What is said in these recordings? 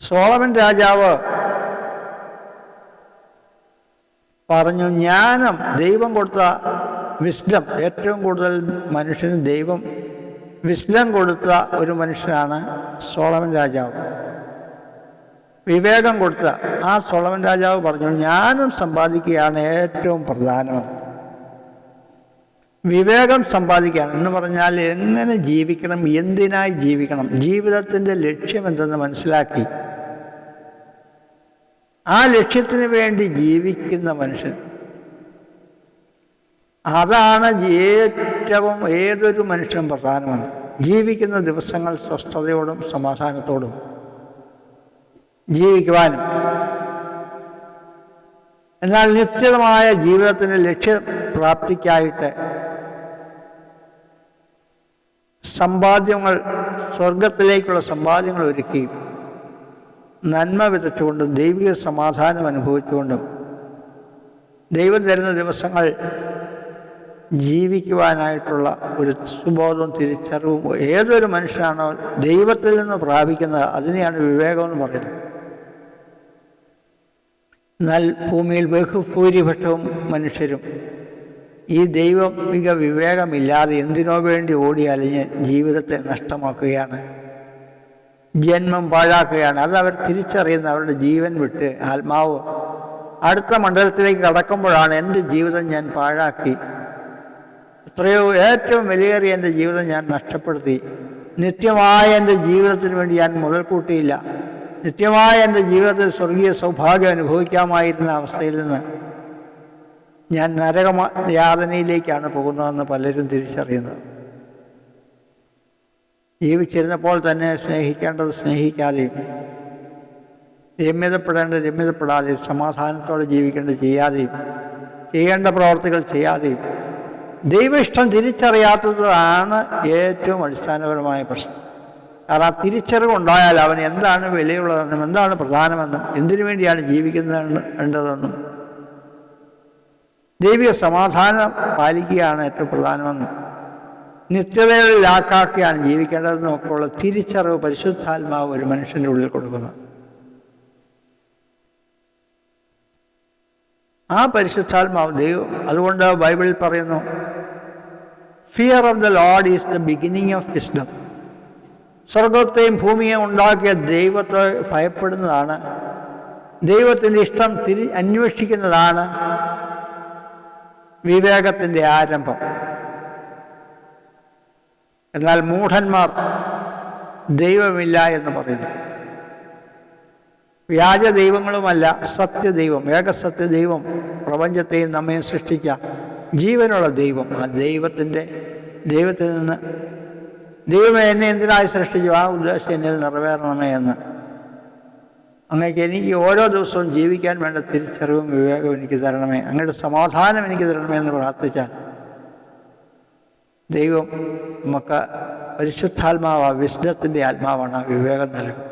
Solomon രാജാവ് പറഞ്ഞു, ജ്ഞാനം ദൈവം കൊടുത്ത വിസ്ഡം, ഏറ്റവും കൂടുതൽ മനുഷ്യന് ദൈവം വിസ്ഡം കൊടുത്ത ഒരു മനുഷ്യനാണ് സോളമൻ രാജാവ്. വിവേകം കൊടുത്ത ആ സോളമൻ രാജാവ് പറഞ്ഞു, ജ്ഞാനം സമ്പാദിക്കുകയാണ് ഏറ്റവും പ്രധാനം. വിവേകം സമ്പാദിക്കുകയാണ് എന്ന് പറഞ്ഞാൽ എങ്ങനെ ജീവിക്കണം, എന്തിനായി ജീവിക്കണം, ജീവിതത്തിൻ്റെ ലക്ഷ്യം എന്തെന്ന് മനസ്സിലാക്കി ആ ലക്ഷ്യത്തിന് വേണ്ടി ജീവിക്കുന്ന മനുഷ്യൻ, അതാണ് ഏറ്റവും ഏതൊരു മനുഷ്യനും പ്രധാനമാണ്. ജീവിക്കുന്ന ദിവസങ്ങൾ സ്വസ്ഥതയോടും സമാധാനത്തോടും ജീവിക്കുവാനും, എന്നാൽ നിത്യമായ ജീവിതത്തിൻ്റെ ലക്ഷ്യപ്രാപ്തിക്കായിട്ട് സമ്പാദ്യങ്ങൾ, സ്വർഗത്തിലേക്കുള്ള സമ്പാദ്യങ്ങൾ ഒരുക്കുകയും നന്മ വിതച്ചുകൊണ്ടും ദൈവിക സമാധാനം അനുഭവിച്ചുകൊണ്ടും ദൈവം തരുന്ന ദിവസങ്ങൾ ജീവിക്കുവാനായിട്ടുള്ള ഒരു സുബോധവും തിരിച്ചറിവും ഏതൊരു മനുഷ്യനാണോ ദൈവത്തിൽ നിന്ന് പ്രാപിക്കുന്നത്, അതിനെയാണ് വിവേകമെന്ന് പറയുന്നത്. എന്നാൽ ഭൂമിയിൽ ബഹുഭൂരിപക്ഷവും മനുഷ്യരും ഈ ദൈവിക വിവേകമില്ലാതെ എന്തിനോ വേണ്ടി ഓടി അലിഞ്ഞ് ജീവിതത്തെ നഷ്ടമാക്കുകയാണ്, ജന്മം പാഴാക്കുകയാണ്. അത് അവർ തിരിച്ചറിയുന്ന അവരുടെ ജീവൻ വിട്ട് ആത്മാവ് അടുത്ത മണ്ഡലത്തിലേക്ക് കടക്കുമ്പോഴാണ് എൻ്റെ ജീവിതം ഞാൻ പാഴാക്കി, എത്രയോ ഏറ്റവും വിലയേറിയ എൻ്റെ ജീവിതം ഞാൻ നഷ്ടപ്പെടുത്തി, നിത്യമായ എൻ്റെ ജീവിതത്തിന് വേണ്ടി ഞാൻ മുതൽ കൂട്ടിയില്ല, നിത്യമായ എൻ്റെ ജീവിതത്തിൽ സ്വർഗീയ സൗഭാഗ്യം അനുഭവിക്കാമായിരുന്ന അവസ്ഥയിൽ നിന്ന് ഞാൻ നരകയാതനയിലേക്കാണ് പോകുന്നതെന്ന് പലരും തിരിച്ചറിയുന്നത്. ജീവിച്ചിരുന്നപ്പോൾ തന്നെ സ്നേഹിക്കേണ്ടത് സ്നേഹിക്കാതെയും രമ്യതപ്പെടേണ്ടത് രമ്യതപ്പെടാതെയും സമാധാനത്തോടെ ജീവിക്കേണ്ടത് ചെയ്യാതെയും ചെയ്യേണ്ട പ്രവർത്തികൾ ചെയ്യാതെയും ദൈവ ഇഷ്ടം തിരിച്ചറിയാത്തതാണ് ഏറ്റവും അടിസ്ഥാനപരമായ പ്രശ്നം. കാരണം ആ തിരിച്ചറിവുണ്ടായാൽ അവൻ എന്താണ് വിലയുള്ളതെന്നും എന്താണ് പ്രധാനമെന്നും എന്തിനു വേണ്ടിയാണ് ജീവിക്കേണ്ടതെന്നും ദൈവിക സമാധാനം പാലിക്കുകയാണ് ഏറ്റവും പ്രധാനമെന്നും നിത്യതകളിലാക്കാക്കിയാണ് ജീവിക്കേണ്ടതെന്നും ഒക്കെയുള്ള തിരിച്ചറിവ് പരിശുദ്ധാത്മാവ് ഒരു മനുഷ്യൻ്റെ ഉള്ളിൽ കൊടുക്കുന്നത്. ആ പരിശുദ്ധാത്മാവ് ദൈവം, അതുകൊണ്ട് ബൈബിളിൽ പറയുന്നു, fear of the Lord is the beginning of wisdom. സ്വർഗത്തെയും ഭൂമിയെയും ഉണ്ടാക്കിയ ദൈവത്തെ ഭയപ്പെടുന്നതാണ്, ദൈവത്തിൻ്റെ ഇഷ്ടം അന്വേഷിക്കുന്നതാണ് വിവേകത്തിൻ്റെ ആരംഭം. എന്നാൽ മൂഢന്മാർ ദൈവമില്ല എന്ന് പറയുന്നു. വ്യാജ ദൈവങ്ങളുമല്ല, സത്യദൈവം, ഏകസത്യദൈവം, പ്രപഞ്ചത്തെയും നമ്മെ സൃഷ്ടിച്ച ജീവനുള്ള ദൈവം, ആ ദൈവത്തിൽ നിന്ന് ദൈവമേ എന്നെ എന്തിനായി സൃഷ്ടിച്ചു, ആ ഉദ്ദേശം എന്നിൽ നിറവേറണമേ എന്ന്, അങ്ങേക്ക് എനിക്ക് ഓരോ ദിവസവും ജീവിക്കാൻ വേണ്ട തിരിച്ചറിവും വിവേകവും എനിക്ക് തരണമേ, അങ്ങയുടെ സമാധാനം എനിക്ക് തരണമേ എന്ന് പ്രാർത്ഥിച്ചാൽ ദൈവം നമുക്ക് പരിശുദ്ധാത്മാവ്, വിശുദ്ധത്തിൻ്റെ ആത്മാവാണ്, ആ വിവേകം നൽകും.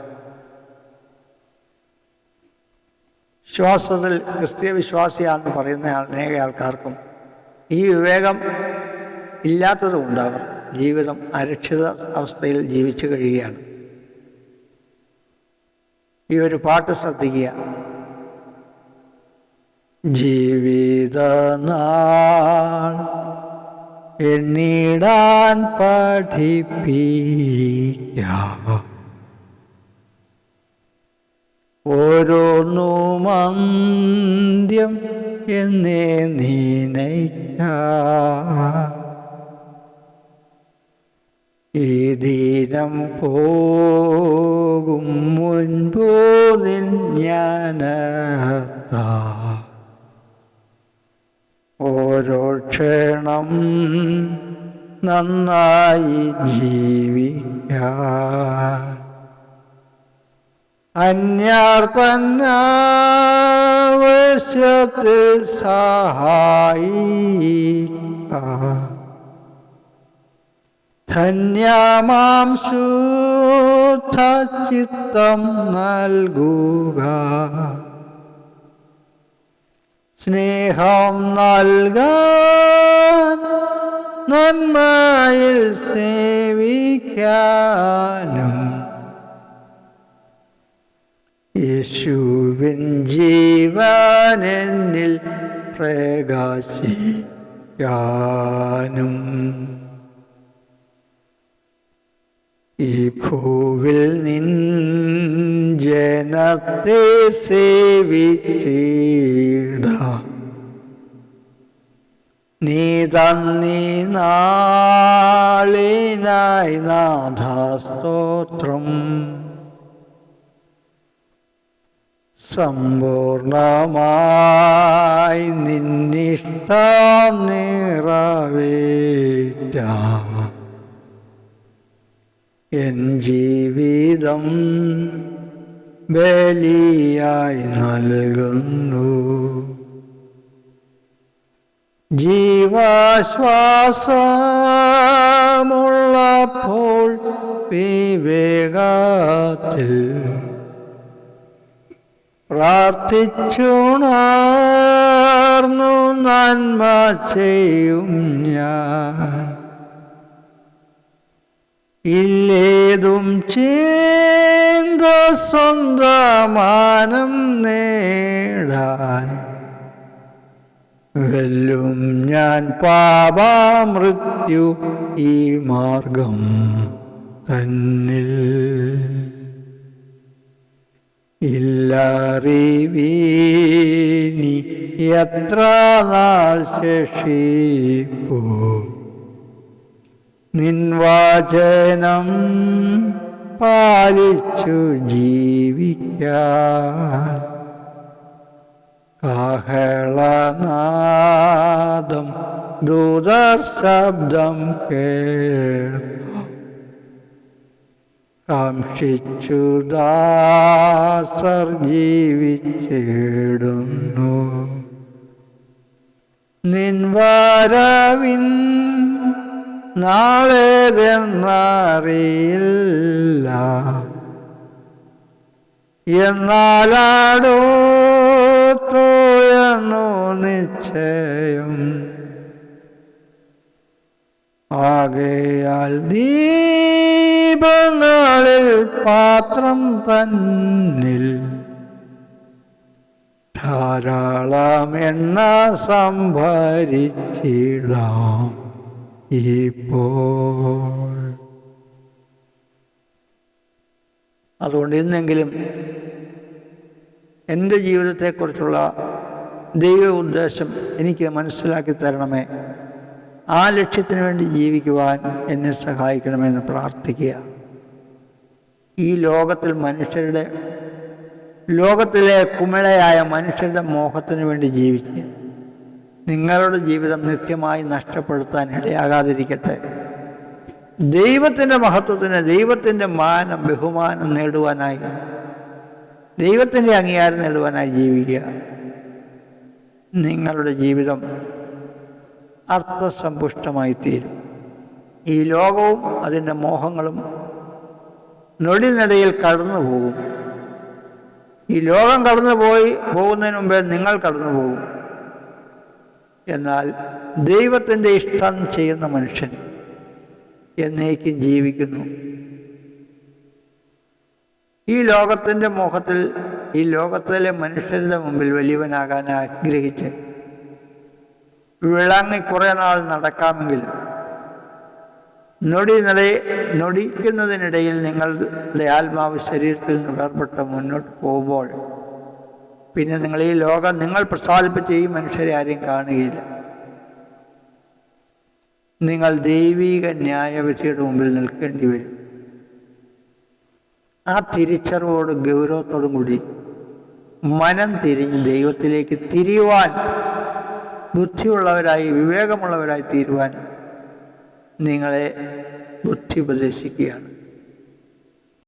വിശ്വാസത്തിൽ ക്രിസ്തീയ വിശ്വാസിയാണെന്ന് പറയുന്ന അനേക ആൾക്കാർക്കും ഈ വിവേകം ഇല്ലാത്തതുകൊണ്ട് അവർ ജീവിതം അരക്ഷിത അവസ്ഥയിൽ ജീവിച്ചു കഴിയുകയാണ്. ഈ ഒരു പാട്ട് ശ്രദ്ധിക്കുക. ജീവിതനാൾ എണ്ണിടാൻ പഠിപ്പിക്കാം, ഓരോന്നും അന്ത്യം എന്നേ നീനയ്ക്കാം, ഈ ദിനം പോകും മുൻപോ നിൻ ജ്ഞാനത്താ, ഓരോ ക്ഷണം നന്നായി ജീവിക്കാൻ, അന്യാർത്തന്നാവശ്യത്തിൽ സഹായിക്കാം, ധന്യമാം ശുദ്ധ ചിത്തം നൽകുക, സ്നേഹം നൽകാൻ നന്മയിൽ സേവിക്കാനും, യേശുവിൻ ജീവനെന്നിൽ പ്രകാശിക്കാനും ഈ ഭൂവിൽ നിൻ ജനത്തെ സേവിച്ചിടാം. നീ തന്നീ നാളിനായി നാഥാസ്തോത്രം. സമ്പൂർണമായി നിന്നിഷ്ടം നിറവേറ്റാം. എൻ ജീവിതം ബലിയായി നൽകുന്നു. ജീവാശ്വാസമുള്ളപ്പോൾ വിവേകത്തിൽ പ്രാർത്ഥിച്ചുണർന്നു നന്മ ചെയ്യും ഞാൻ. ഇല്ലേതും ചിന്ത സ്വന്തമാനം നേടാൻ വെല്ലും ഞാൻ പാപമൃത്യു ഈ മാർഗം തന്നിൽ. ഇല്ലറിവീനി എത്ര നാൾ ശേഷിപ്പൂ നിൻ വചനം പാലിച്ചു ജീവിക്കാൻ. കാഹളനാദം ദൂതർ ശബ്ദം കേൾക്കാം. കാംക്ഷിച്ചു ദാസർ ജീവിച്ചിടുന്നു. നിൻ വരവിൻ നാളേതെന്നറിയില്ല. എന്നാലാടോത്തോയെന്നു നിശ്ചയം. ആകയാൽ ദീപങ്ങളിൽ പാത്രം തന്നിൽ ധാരാളം എണ്ണ സംഭരിച്ചിടാം ഇപ്പോൾ. അതുകൊണ്ട് ഇന്നെങ്കിലും എൻ്റെ ജീവിതത്തെക്കുറിച്ചുള്ള ദൈവ ഉദ്ദേശം എനിക്ക് മനസ്സിലാക്കി തരണമേ. ആ ലക്ഷ്യത്തിന് വേണ്ടി ജീവിക്കുവാൻ എന്നെ സഹായിക്കണമെന്ന് പ്രാർത്ഥിക്കുക. ഈ ലോകത്തിലെ കുമിളയായ മനുഷ്യരുടെ മോഹത്തിന് വേണ്ടി ജീവിക്കുക. നിങ്ങളുടെ ജീവിതം നിത്യമായി നഷ്ടപ്പെടുത്താൻ ഇടയാകാതിരിക്കട്ടെ. ദൈവത്തിൻ്റെ മഹത്വത്തിന്, ദൈവത്തിൻ്റെ മാനം ബഹുമാനം നേടുവാനായി, ദൈവത്തിൻ്റെ അംഗീകാരം നേടുവാനായി ജീവിക്കുക. നിങ്ങളുടെ ജീവിതം അർത്ഥസമ്പുഷ്ടമായി തീരും. ഈ ലോകവും അതിൻ്റെ മോഹങ്ങളും നൊടിനടയിൽ കടന്നു പോകും. ഈ ലോകം പോകുന്നതിന് മുമ്പേ നിങ്ങൾ കടന്നു പോകും. എന്നാൽ ദൈവത്തിൻ്റെ ഇഷ്ടം ചെയ്യുന്ന മനുഷ്യൻ എന്നേക്കും ജീവിക്കുന്നു. ഈ ലോകത്തിൻ്റെ മോഹത്തിൽ, ഈ ലോകത്തിലെ മനുഷ്യരുടെ മുമ്പിൽ വലിയവനാകാൻ ആഗ്രഹിച്ച് വിളങ്ങി കുറേ നാൾ നടക്കാമെങ്കിലും നൊടിക്കുന്നതിനിടയിൽ നിങ്ങളുടെ ആത്മാവ് ശരീരത്തിൽ നിന്ന് വേർപെട്ട് മുന്നോട്ട് പോകുമ്പോൾ പിന്നെ നിങ്ങൾ പ്രസാദിപ്പിച്ച ഈ മനുഷ്യരെ ആരെയും കാണുകയില്ല. നിങ്ങൾ ദൈവിക ന്യായവിധിയുടെ മുമ്പിൽ നിൽക്കേണ്ടി വരും. ആ തിരിച്ചറിവോട് ഗൗരവത്തോടും കൂടി മനം തിരിഞ്ഞ് ദൈവത്തിലേക്ക് തിരിയുവാൻ, ബുദ്ധിയുള്ളവരായി വിവേകമുള്ളവരായി തീരുവാൻ നിങ്ങളെ ബുദ്ധി ഉപദേശിക്കുകയാണ്.